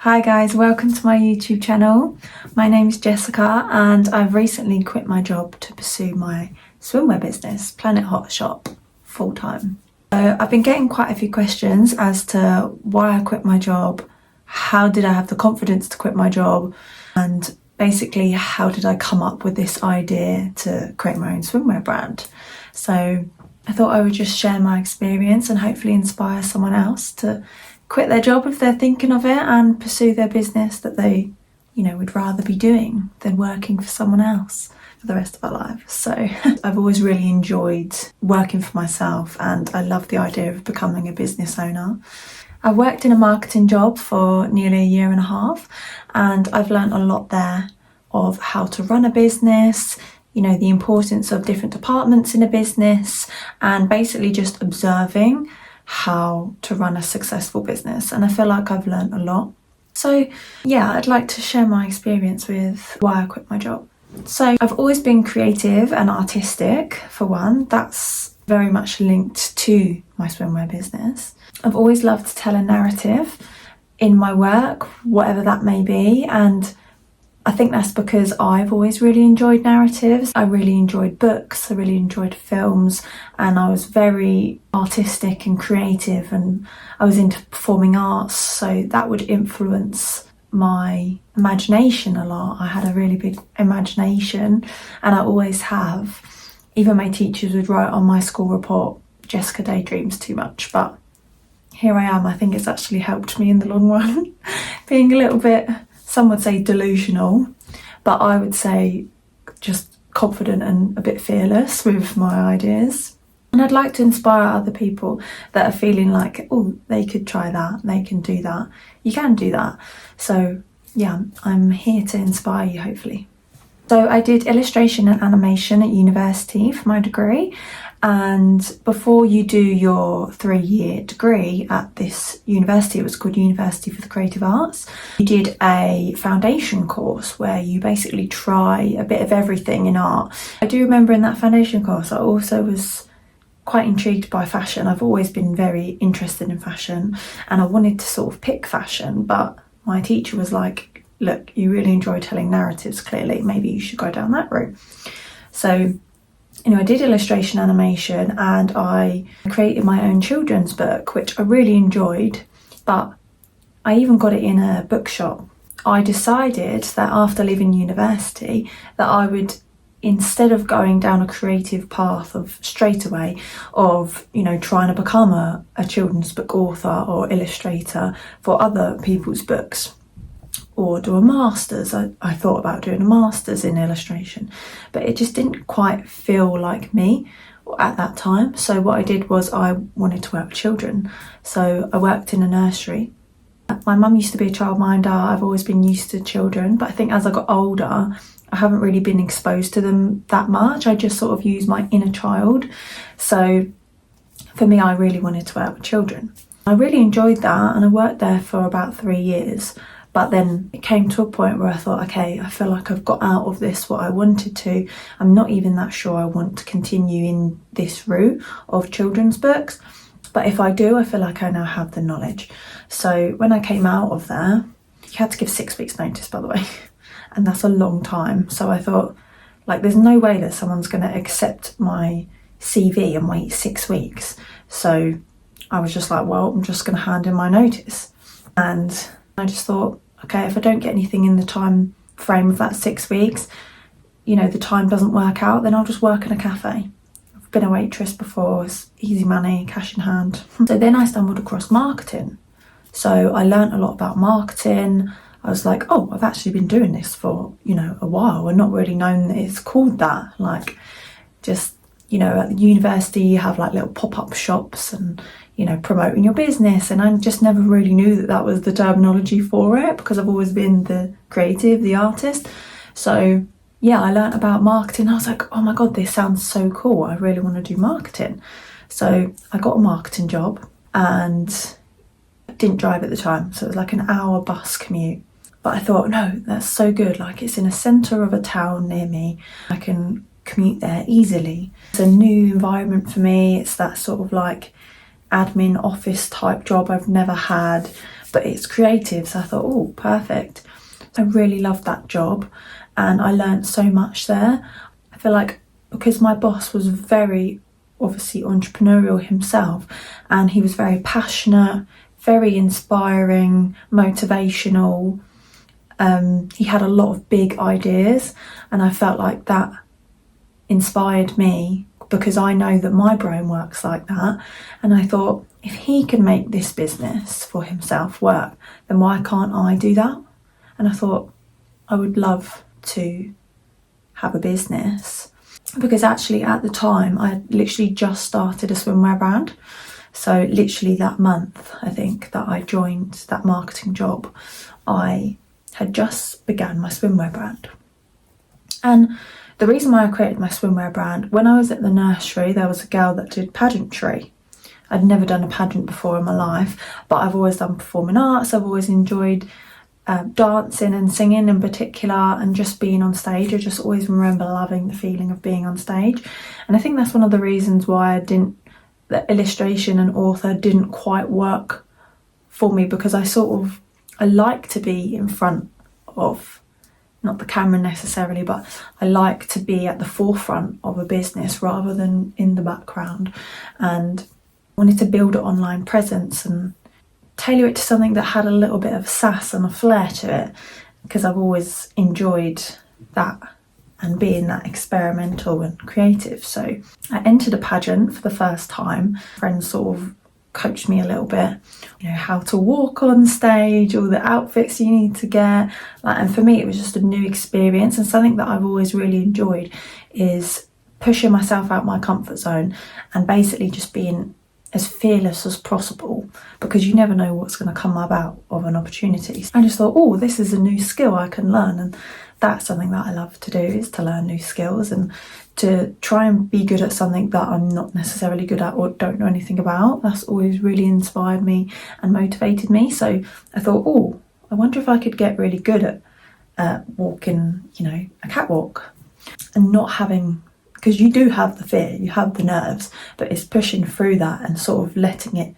Hi guys, welcome to my YouTube channel. My name is Jessica and I've recently quit my job to pursue my swimwear business, Planet Hot Shop, full time. So I've been getting quite a few questions as to why I quit my job, how did I have the confidence to quit my job, and basically how did I come up with this idea to create my own swimwear brand. So I thought I would just share my experience and hopefully inspire someone else to quit their job if they're thinking of it and pursue their business that they, would rather be doing than working for someone else for the rest of our lives. So I've always really enjoyed working for myself and I love the idea of becoming a business owner. I worked in a marketing job for nearly a year and a half and I've learned a lot there of how to run a business, the importance of different departments in a business, and basically just observing how to run a successful business. And I feel like I've learned a lot. So yeah, I'd like to share my experience with why I quit my job. So I've always been creative and artistic, for one. That's very much linked to my swimwear business. I've always loved to tell a narrative in my work, whatever that may be, and I think that's because I've always really enjoyed narratives. I really enjoyed books, I really enjoyed films, and I was very artistic and creative, and I was into performing arts, so that would influence my imagination a lot. I had a really big imagination, and I always have. Even my teachers would write on my school report, Jessica daydreams too much, but here I am. I think it's actually helped me in the long run, being a little bit, some would say delusional, but I would say just confident and a bit fearless with my ideas. And I'd like to inspire other people that are feeling like, oh, they could try that, they can do that, you can do that. So yeah, I'm here to inspire you, hopefully. So I did illustration and animation at university for my degree. And before you do your 3-year degree at this university, it was called University for the Creative Arts, you did a foundation course where you basically try a bit of everything in art. I do remember in that foundation course, I also was quite intrigued by fashion. I've always been very interested in fashion and I wanted to sort of pick fashion, but my teacher was like, look, you really enjoy telling narratives, clearly, maybe you should go down that route. So I did illustration animation and I created my own children's book, which I really enjoyed, but I even got it in a bookshop. I decided that after leaving university that I would, instead of going down a creative path of straight away of, trying to become a children's book author or illustrator for other people's books, or do a master's. I thought about doing a master's in illustration, but it just didn't quite feel like me at that time. So what I did was I wanted to work with children. So I worked in a nursery. My mum used to be a childminder. I've always been used to children, but I think as I got older, I haven't really been exposed to them that much. I just sort of use my inner child. So for me, I really wanted to work with children. I really enjoyed that and I worked there for about 3 years. But then it came to a point where I thought, okay, I feel like I've got out of this what I wanted to. I'm not even that sure I want to continue in this route of children's books. But if I do, I feel like I now have the knowledge. So when I came out of there, you had to give 6 weeks notice, by the way. And that's a long time. So I thought, there's no way that someone's going to accept my CV and wait 6 weeks. So I was just like, well, I'm just going to hand in my notice. And I just thought, okay, if I don't get anything in the time frame of that 6 weeks, the time doesn't work out, then I'll just work in a cafe. I've been a waitress before, it's easy money, cash in hand. So then I stumbled across marketing. So I learn't a lot about marketing. I was like, oh, I've actually been doing this for, a while and not really known that it's called that. At the university you have little pop-up shops and promoting your business, and I just never really knew that was the terminology for it because I've always been the creative, the artist. So yeah, I learned about marketing. I was like, oh my god, this sounds so cool, I really want to do marketing. So I got a marketing job and I didn't drive at the time, so it was like an hour bus commute. But I thought, no, that's so good, it's in a centre of a town near me, I can commute there easily. It's a new environment for me. It's that sort of admin office type job I've never had, but it's creative, so I thought, oh, perfect. I really loved that job and I learned so much there. I feel like because my boss was very obviously entrepreneurial himself, and he was very passionate, very inspiring, motivational. He had a lot of big ideas, and I felt like that inspired me because I know that my brain works like that. And I thought, if he can make this business for himself work, then why can't I do that? And I thought I would love to have a business, because actually at the time I literally just started a swimwear brand. So literally that month, I think, that I joined that marketing job, I had just began my swimwear brand. And the reason why I created my swimwear brand, when I was at the nursery, there was a girl that did pageantry. I'd never done a pageant before in my life, but I've always done performing arts. I've always enjoyed dancing and singing in particular, and just being on stage. I just always remember loving the feeling of being on stage. And I think that's one of the reasons why the illustration and author didn't quite work for me, because I like to be in front of, not the camera necessarily, but I like to be at the forefront of a business rather than in the background, and wanted to build an online presence and tailor it to something that had a little bit of sass and a flair to it, because I've always enjoyed that and being that experimental and creative. So I entered a pageant for the first time. Friends sort of coached me a little bit, how to walk on stage, all the outfits you need to get, and for me it was just a new experience, and something that I've always really enjoyed is pushing myself out my comfort zone and basically just being as fearless as possible, because you never know what's going to come about of an opportunity. I just thought, oh, this is a new skill I can learn, and that's something that I love to do, is to learn new skills and to try and be good at something that I'm not necessarily good at or don't know anything about. That's always really inspired me and motivated me. So I thought, oh, I wonder if I could get really good at walking, a catwalk, and not having, because you do have the fear, you have the nerves, but it's pushing through that and sort of letting it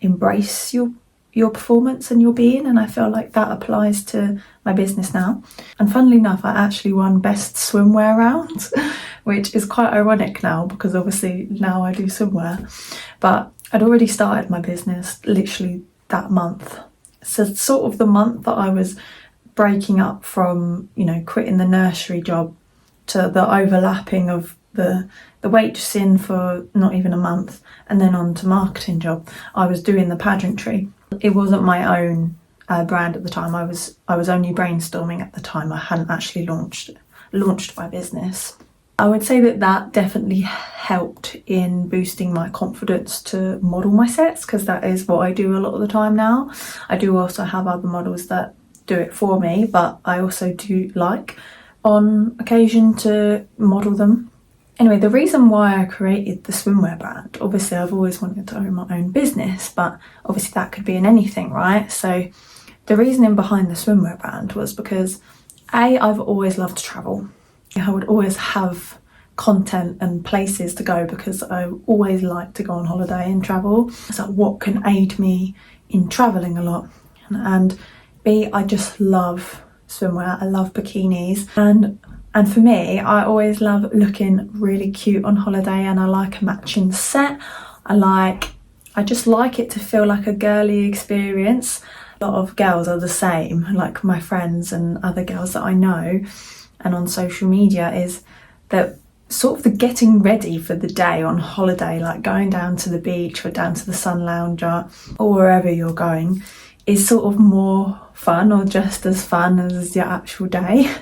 embrace your performance and your being. And I feel like that applies to my business now. And funnily enough, I actually won best swimwear round, which is quite ironic now, because obviously now I do swimwear, but I'd already started my business literally that month. So sort of the month that I was breaking up from, quitting the nursery job to the overlapping of the waitressing for not even a month, and then on to marketing job, I was doing the pageantry. It wasn't my own brand at the time. I was only brainstorming at the time. I hadn't actually launched my business. I would say that definitely helped in boosting my confidence to model my sets, because that is what I do a lot of the time now. I do also have other models that do it for me, but I also do like on occasion to model them. Anyway, the reason why I created the swimwear brand, obviously I've always wanted to own my own business, but obviously that could be in anything, right? So the reasoning behind the swimwear brand was because I've always loved to travel. I would always have content and places to go, because I always like to go on holiday and travel. So what can aid me in traveling a lot? And B, I just love swimwear. I love bikinis, and for me, I always love looking really cute on holiday, and I like a matching set. I just like it to feel like a girly experience. A lot of girls are the same, like my friends and other girls that I know and on social media, is that sort of the getting ready for the day on holiday, like going down to the beach or down to the sun lounger or wherever you're going, is sort of more fun, or just as fun as your actual day.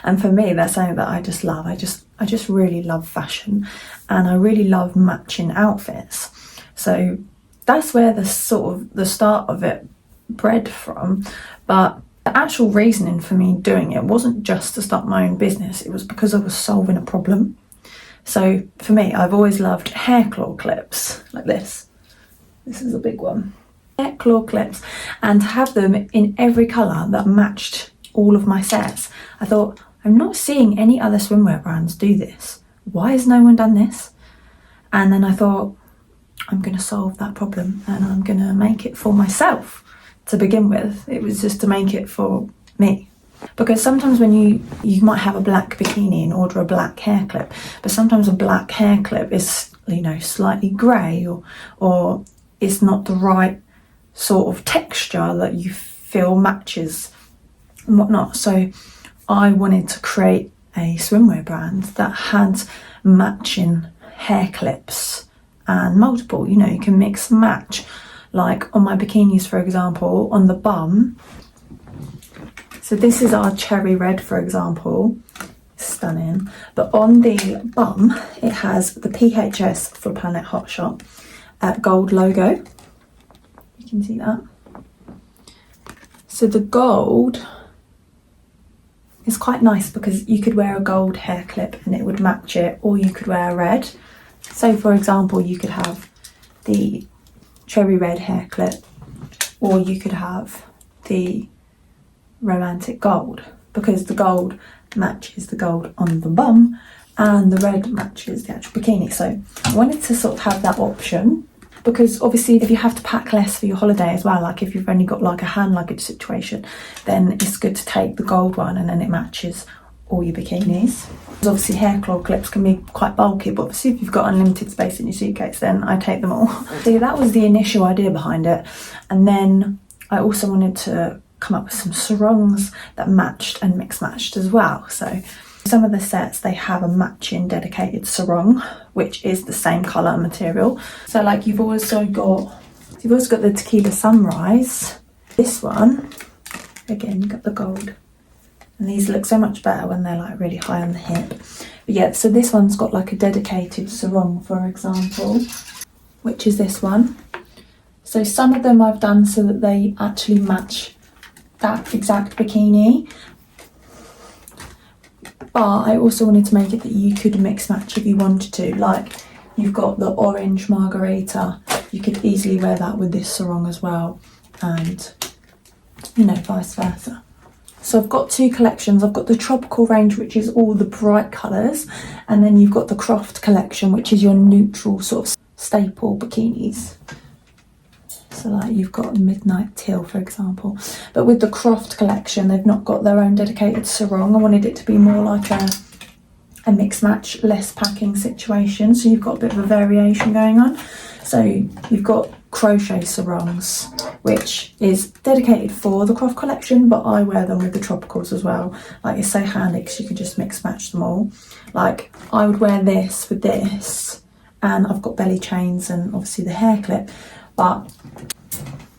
And for me, that's something that I just love. I just really love fashion, and I really love matching outfits. So that's where the start of it bred from. But the actual reasoning for me doing it wasn't just to start my own business. It was because I was solving a problem. So for me, I've always loved hair claw clips like this. This is a big one. Hair claw clips, and to have them in every colour that matched all of my sets. I thought, I'm not seeing any other swimwear brands do this. Why has no one done this? And then I thought, I'm going to solve that problem, and I'm going to make it for myself. to begin with. It was just to make it for me. Because sometimes when you might have a black bikini and order a black hair clip, but sometimes a black hair clip is, you know, slightly grey, or it's not the right sort of texture that you feel matches and whatnot. So I wanted to create a swimwear brand that had matching hair clips and multiple, you know, you can mix and match. Like on my bikinis, for example, on the bum, so this is our cherry red, for example, stunning, but on the bum it has the PHS for Planet Hot Shop gold logo. You can see that. So the gold is quite nice because you could wear a gold hair clip and it would match it, or you could wear red. So for example, you could have the cherry red hair clip, or you could have the romantic gold, because the gold matches the gold on the bum and the red matches the actual bikini. So I wanted to sort of have that option, because obviously if you have to pack less for your holiday as well, like if you've only got like a hand luggage situation, then it's good to take the gold one and then it matches all your bikinis. Because obviously hair claw clips can be quite bulky, but obviously if you've got unlimited space in your suitcase, then I take them all. So yeah, that was the initial idea behind it. And then I also wanted to come up with some sarongs that matched and mix matched as well. So some of the sets, they have a matching dedicated sarong, which is the same colour and material. So like you've also got the Tequila Sunrise. This one, again, you've got the gold. And these look so much better when they're like really high on the hip. But yeah, so this one's got like a dedicated sarong, for example, which is this one. So some of them I've done so that they actually match that exact bikini, but I also wanted to make it that you could mix match if you wanted to. Like you've got the orange margarita, you could easily wear that with this sarong as well, and you know, vice versa. So I've got two collections. I've got the tropical range, which is all the bright colours, and then you've got the Croft collection, which is your neutral sort of staple bikinis. So like you've got Midnight Teal, for example. But with the Croft collection, they've not got their own dedicated sarong. I wanted it to be more like a mix match, less packing situation. So you've got a bit of a variation going on. So you've got crochet sarongs, which is dedicated for the Croft collection, but I wear them with the tropicals as well. Like it's so handy because you can just mix match them all. Like I would wear this with this, and I've got belly chains and obviously the hair clip. But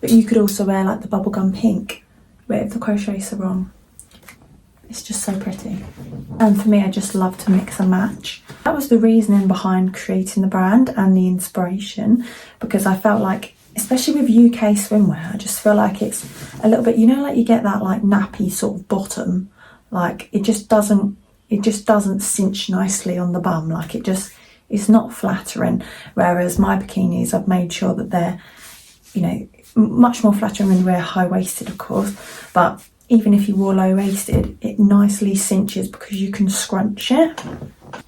you could also wear like the bubblegum pink with the crochet sarong. It's just so pretty. And for me, I just love to mix and match. That was the reasoning behind creating the brand and the inspiration, because I felt like, especially with UK swimwear, I just feel like it's a little bit, you know, like you get that like nappy sort of bottom, like it just doesn't cinch nicely on the bum. Like it's not flattering. Whereas my bikinis, I've made sure that they're, you know, much more flattering when you wear high-waisted, of course, but even if you wore low-waisted, it nicely cinches because you can scrunch it.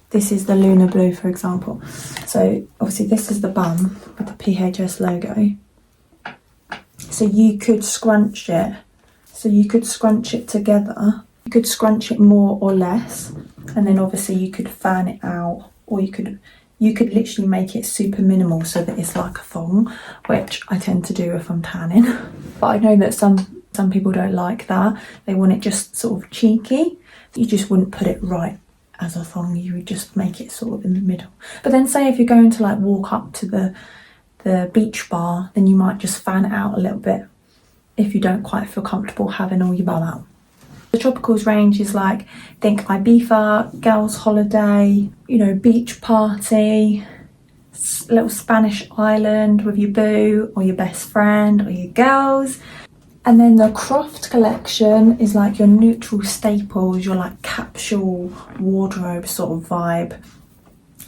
This is the Lunar Blue, for example. So obviously this is the bum with the PHS logo. So you could scrunch it. So you could scrunch it together. You could scrunch it more or less, and then obviously you could fan it out, or you could literally make it super minimal so that it's like a thong, which I tend to do if I'm tanning. But I know that some people don't like that. They want it just sort of cheeky. You just wouldn't put it right as a thong. You would just make it sort of in the middle. But then say if you're going to like walk up to the beach bar, then you might just fan it out a little bit if you don't quite feel comfortable having all your bum out. The tropicals range is like, think Ibiza, girls' holiday, you know, beach party, little Spanish island with your boo or your best friend or your girls. And then the Croft collection is like your neutral staples, your like capsule wardrobe sort of vibe.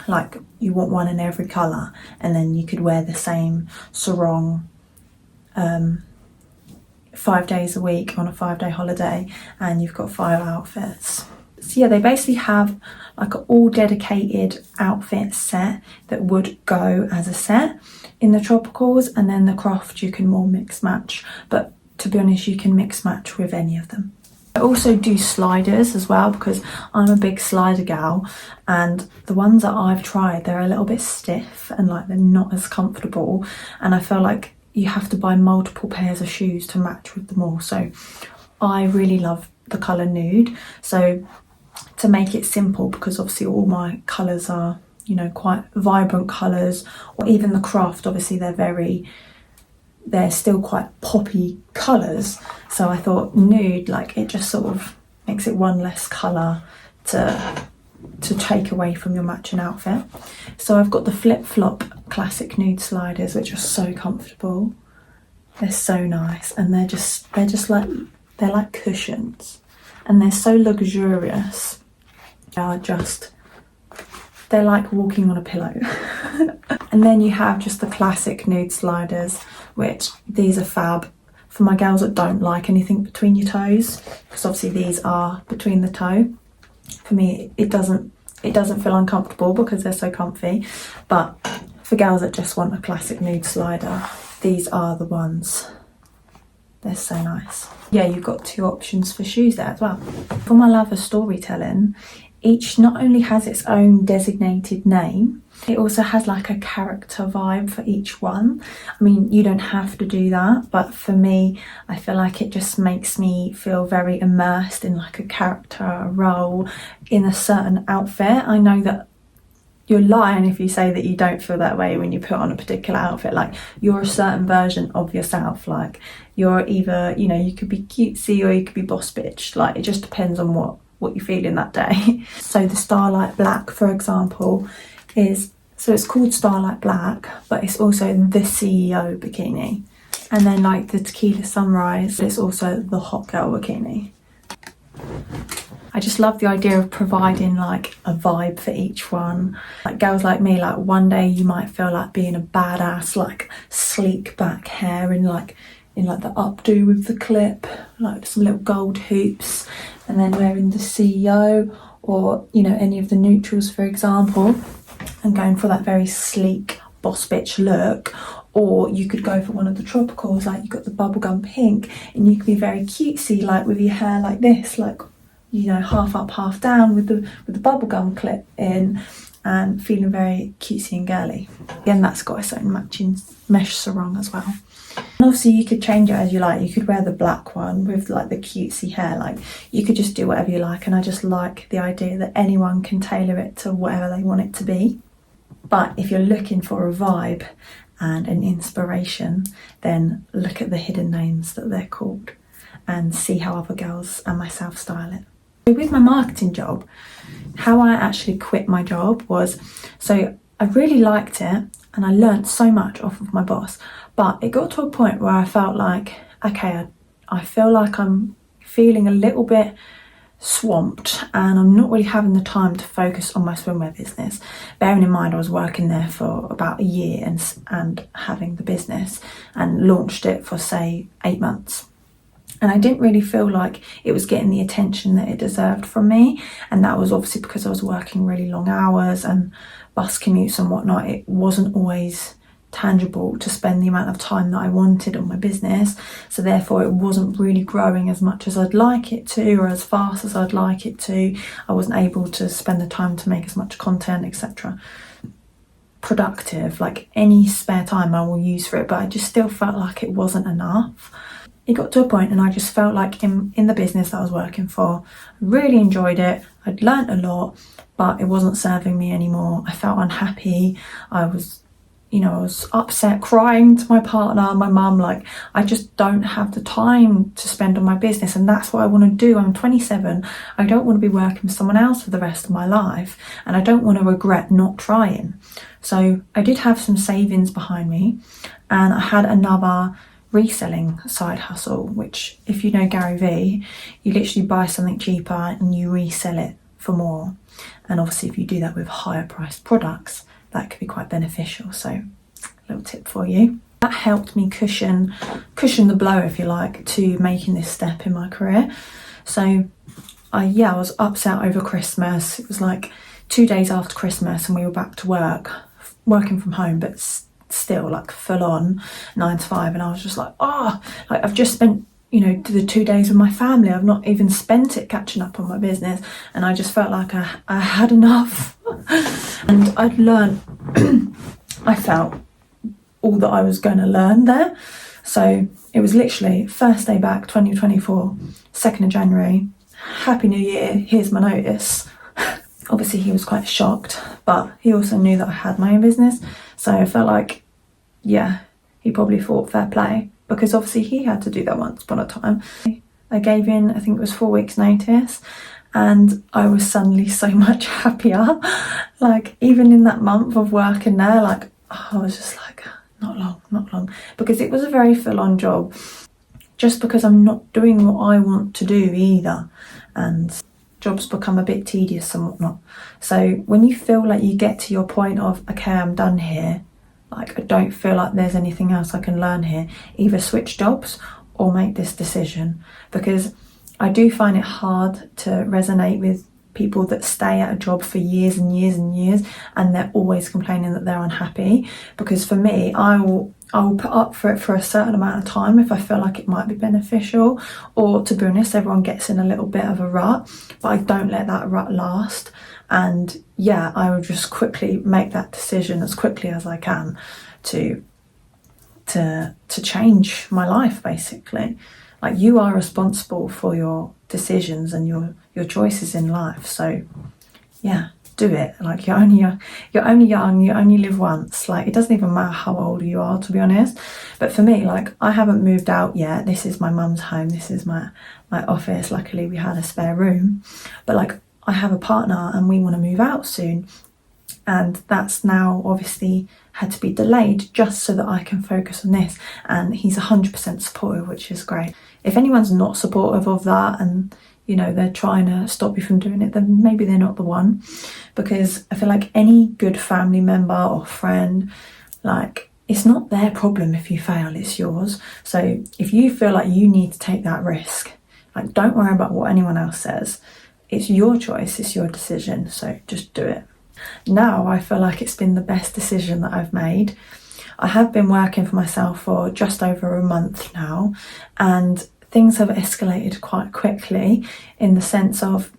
Like you want one in every colour, and then you could wear the same sarong 5 days a week on a 5-day holiday, and you've got 5 outfits. So yeah, they basically have like an all dedicated outfit set that would go as a set in the tropicals, and then the Croft you can more mix match. But to be honest, you can mix match with any of them. I also do sliders as well because I'm a big slider gal, and the ones that I've tried, they're a little bit stiff and like they're not as comfortable, and I feel like you have to buy multiple pairs of shoes to match with them all. So I really love the colour nude. So to make it simple, because obviously all my colours are, you know, quite vibrant colours, or even the craft, obviously they're still quite poppy colours. So I thought nude, like it just sort of makes it one less colour to take away from your matching outfit. So I've got the flip-flop classic nude sliders, which are so comfortable. They're so nice, and they're like cushions, and they're so luxurious. They're like walking on a pillow. And then you have just the classic nude sliders, which these are fab for my girls that don't like anything between your toes, because obviously these are between the toe. For me, it doesn't feel uncomfortable because they're so comfy. But for girls that just want a classic nude slider, these are the ones. They're so nice. Yeah, you've got two options for shoes there as well. For my love of storytelling, each not only has its own designated name, it also has like a character vibe for each one. I mean, you don't have to do that, but for me, I feel like it just makes me feel very immersed in like a character, a role in a certain outfit. I know that you're lying if you say that you don't feel that way when you put on a particular outfit. Like, you're a certain version of yourself. Like, you're either, you know, you could be cutesy or you could be boss bitch. Like, it just depends on what you're feeling that day. So the Starlight Black, for example, it's called Starlight Black, but it's also the CEO bikini. And then like the Tequila Sunrise, it's also the Hot Girl bikini. I just love the idea of providing like a vibe for each one. Like girls like me, like one day you might feel like being a badass, like sleek back hair in like the updo with the clip, like some little gold hoops, and then wearing the CEO or, you know, any of the neutrals, for example, and going for that very sleek boss bitch look. Or you could go for one of the tropicals, like you've got the bubblegum pink, and you could be very cutesy, like with your hair like this, like, you know, half up, half down with the bubblegum clip in, and feeling very cutesy and girly. Again, that's got its own matching mesh sarong as well. And obviously you could change it as you like. You could wear the black one with like the cutesy hair, like you could just do whatever you like. And I just like the idea that anyone can tailor it to whatever they want it to be. But if you're looking for a vibe and an inspiration, then look at the hidden names that they're called and see how other girls and myself style it. With my marketing job, how I actually quit my job was, so I really liked it and I learnt so much off of my boss, but it got to a point where I felt like, okay, I feel like I'm feeling a little bit swamped and I'm not really having the time to focus on my swimwear business. Bearing in mind I was working there for about a year and having the business and launched it for say 8 months. And I didn't really feel like it was getting the attention that it deserved from me. And that was obviously because I was working really long hours and bus commutes and whatnot. It wasn't always tangible to spend the amount of time that I wanted on my business. So therefore it wasn't really growing as much as I'd like it to, or as fast as I'd like it to. I wasn't able to spend the time to make as much content, etc. Productive, like any spare time I will use for it, but I just still felt like it wasn't enough. It got to a point and I just felt like in the business that I was working for, I really enjoyed it. I'd learnt a lot, but it wasn't serving me anymore. I felt unhappy. I was upset, crying to my partner, my mum, like, I just don't have the time to spend on my business, and that's what I want to do. I'm 27. I don't want to be working for someone else for the rest of my life, and I don't want to regret not trying. So I did have some savings behind me, and I had another reselling side hustle, which, if you know Gary Vee, you literally buy something cheaper and you resell it for more. And obviously if you do that with higher priced products, that could be quite beneficial. So a little tip for you. That helped me cushion the blow, if you like, to making this step in my career. So I was upset over Christmas. It was like 2 days after Christmas and we were back to work, working from home, but still like full on 9 to 5, and I was just like, I've just spent you know, the 2 days with my family. I've not even spent it catching up on my business, and I just felt like I had enough. And I'd learned, I felt, all that I was going to learn there. So it was literally first day back, 2024, 2nd of January, Happy New Year, here's my notice. Obviously he was quite shocked, but he also knew that I had my own business. So I felt like, yeah, he probably thought fair play, because obviously he had to do that once upon a time. I gave in, I think it was 4 weeks notice, and I was suddenly so much happier. Like even in that month of working there, like I was just like, not long, because it was a very full-on job, just because I'm not doing what I want to do either, and jobs become a bit tedious and whatnot. So when you feel like you get to your point of, okay, I'm done here, like I don't feel like there's anything else I can learn here, either switch jobs or make this decision, because I do find it hard to resonate with people that stay at a job for years and years and years, and they're always complaining that they're unhappy. Because for me, I will put up for it for a certain amount of time if I feel like it might be beneficial, or to be honest, everyone gets in a little bit of a rut, but I don't let that rut last. And yeah, I will just quickly make that decision as quickly as I can to change my life, basically. Like, you are responsible for your decisions and your choices in life. So yeah, do it. Like, you're only young, you only live once. Like, it doesn't even matter how old you are, to be honest. But for me, like, I haven't moved out yet. This is my mum's home, this is my office. Luckily we had a spare room, but like, I have a partner and we want to move out soon, and that's now obviously had to be delayed just so that I can focus on this. And he's 100% supportive, which is great. If anyone's not supportive of that, and you know, they're trying to stop you from doing it, then maybe they're not the one. Because I feel like any good family member or friend, like, it's not their problem if you fail, it's yours. So if you feel like you need to take that risk, like, don't worry about what anyone else says. It's your choice, it's your decision, so just do it. Now I feel like it's been the best decision that I've made. I have been working for myself for just over a month now, and things have escalated quite quickly, in the sense of,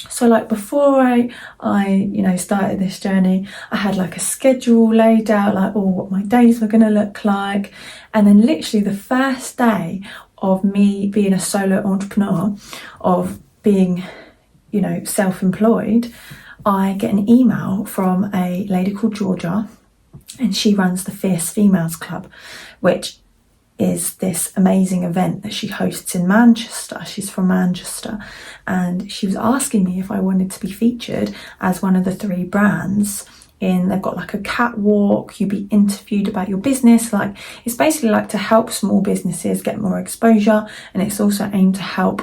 so like before I you know, started this journey, I had like a schedule laid out, like, oh, what my days were going to look like. And then literally the first day of me being a solo entrepreneur, of being, you know, self-employed, I get an email from a lady called Georgia, and she runs the Fierce Females Club, which is this amazing event that she hosts in Manchester. She's from Manchester, and she was asking me if I wanted to be featured as one of the 3 brands. They've got like a catwalk, you'd be interviewed about your business. Like, it's basically like to help small businesses get more exposure, and it's also aimed to help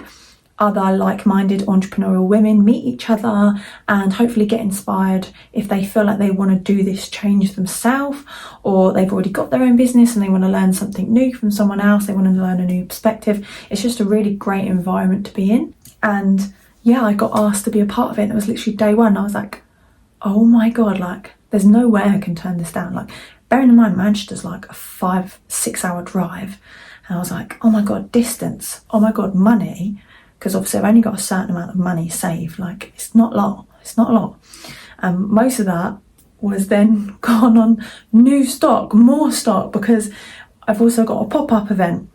other like-minded entrepreneurial women meet each other and hopefully get inspired if they feel like they want to do this change themselves, or they've already got their own business and they want to learn something new from someone else, they want to learn a new perspective. It's just a really great environment to be in. And yeah, I got asked to be a part of it, and it was literally day one. I was like, oh my god, like, there's no way I can turn this down. Like, bearing in mind Manchester's like a 5-6 hour drive, and I was like, oh my god, distance, oh my god, money, because obviously I've only got a certain amount of money saved. Like, it's not a lot. Most of that was then gone on new stock, more stock, because I've also got a pop-up event,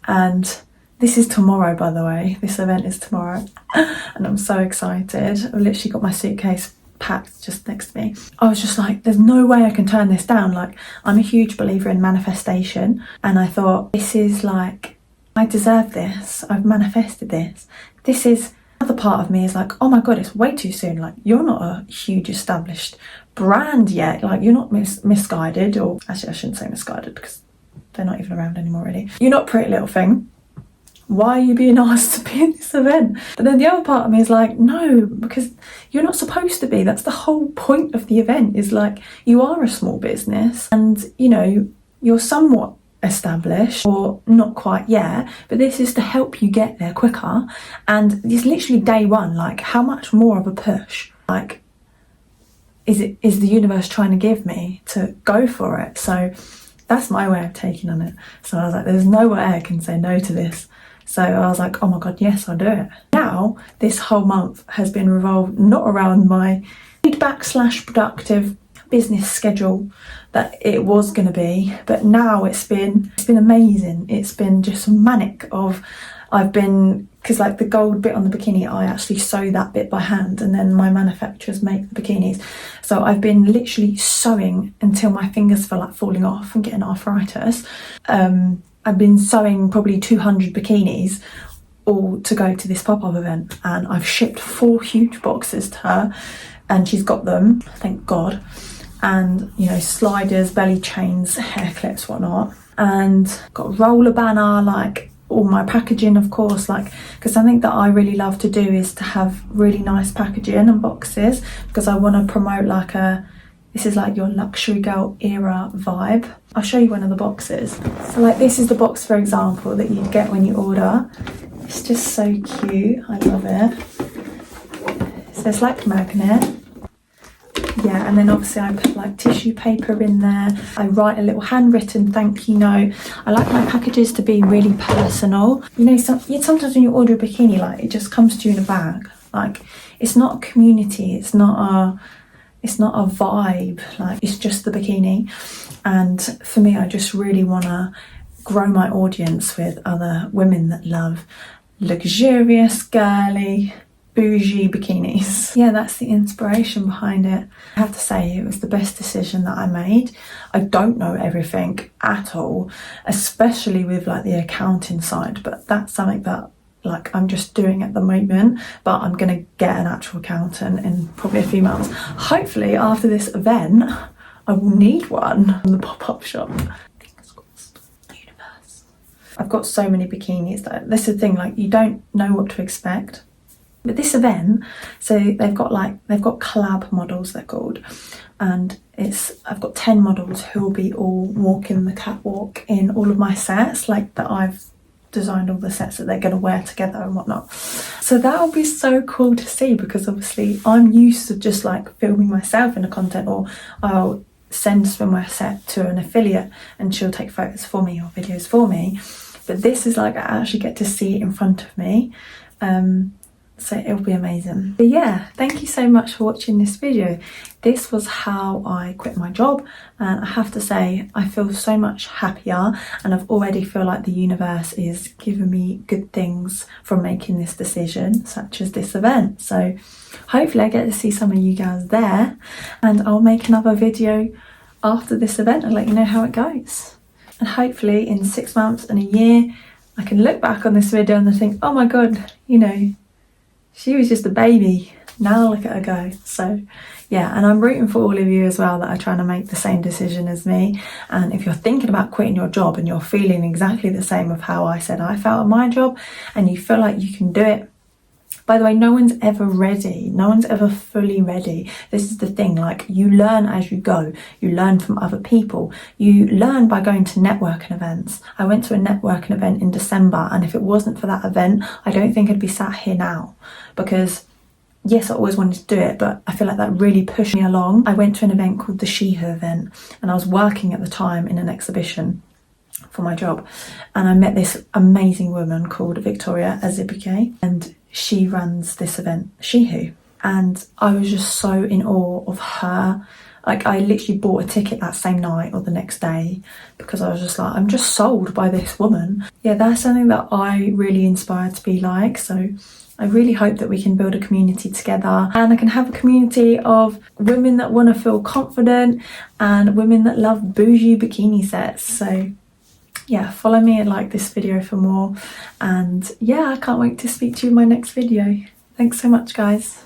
and this is tomorrow, by the way. This event is tomorrow, and I'm so excited. I've literally got my suitcase packed just next to me. I was just like, there's no way I can turn this down. Like, I'm a huge believer in manifestation, and I thought, this is like, I deserve this, I've manifested this. This is, another part of me is like, oh my god, it's way too soon. Like, you're not a huge established brand yet. Like, you're not misguided, or actually I shouldn't say misguided because they're not even around anymore really. You're not Pretty Little Thing. Why are you being asked to be in this event? But then the other part of me is like, no, because you're not supposed to be. That's the whole point of the event, is like, you are a small business and, you know, you're somewhat established, or not quite yet, but this is to help you get there quicker. And it's literally day one. Like, how much more of a push, like, is the universe trying to give me to go for it? So That's my way of taking on it. So I was like, there's no way I can say no to this. So I was like, oh my God, yes, I'll do it. Now, this whole month has been revolved not around my feedback/productive business schedule that it was going to be, but now it's been amazing. It's been just manic because like the gold bit on the bikini, I actually sew that bit by hand, and then my manufacturers make the bikinis. So I've been literally sewing until my fingers feel like falling off and getting arthritis. I've been sewing probably 200 bikinis all to go to this pop-up event, and I've shipped 4 huge boxes to her, and she's got them, thank God. And you know, sliders, belly chains, hair clips, whatnot, and got a roller banner, like all my packaging, of course, like, because something that I really love to do is to have really nice packaging and boxes, because I want to promote like this is like your luxury girl era vibe. I'll show you one of the boxes. So like, this is the box, for example, that you'd get when you order. It's just so cute, I love it. So it's like magnet. Yeah, and then obviously I put like tissue paper in there. I write a little handwritten thank you note. I like my packages to be really personal. You know, sometimes when you order a bikini, like, it just comes to you in a bag. Like, it's not a community, it's not a vibe, like, it's just the bikini. And for me, I just really want to grow my audience with other women that love luxurious, girly, bougie bikinis. Yeah, that's the inspiration behind it. I have to say, it was the best decision that I made. I don't know everything at all, especially with like the accounting side, but that's something that like I'm just doing at the moment, but I'm gonna get an actual accountant in probably a few months. Hopefully after this event I will need one from the pop-up shop. Fingers crossed. Universe. I've got so many bikinis that this is the thing, like, you don't know what to expect. But this event, so they've got collab models, they're called, and I've got 10 models who will be all walking the catwalk in all of my sets, like that I've designed all the sets that they're going to wear together and whatnot. So that'll be so cool to see, because obviously I'm used to just like filming myself in the content, or I'll send a swimwear set to an affiliate and she'll take photos for me or videos for me. But this is like, I actually get to see it in front of me. So it'll be amazing. But yeah, thank you so much for watching this video. This was how I quit my job, and I have to say I feel so much happier, and I've already feel like the universe is giving me good things from making this decision, such as this event. So hopefully I get to see some of you guys there, and I'll make another video after this event and let you know how it goes. And hopefully in 6 months and a year I can look back on this video and think, oh my God, you know, she was just a baby, now look at her go. So yeah, and I'm rooting for all of you as well that are trying to make the same decision as me. And if you're thinking about quitting your job and you're feeling exactly the same of how I said I felt at my job, and you feel like you can do it, by the way, no one's ever ready. No one's ever fully ready. This is the thing, like, you learn as you go. You learn from other people. You learn by going to networking events. I went to a networking event in December, and if it wasn't for that event, I don't think I'd be sat here now, because yes, I always wanted to do it, but I feel like that really pushed me along. I went to an event called the She Who event, and I was working at the time in an exhibition for my job, and I met this amazing woman called Victoria Azibike, and she runs this event, She Who, and I was just so in awe of her. Like, I literally bought a ticket that same night or the next day, because I was just like, I'm just sold by this woman. Yeah, that's something that I really inspire to be like. So I really hope that we can build a community together, and I can have a community of women that want to feel confident and women that love bougie bikini sets. So yeah, follow me and like this video for more, and yeah, I can't wait to speak to you in my next video. Thanks so much, guys.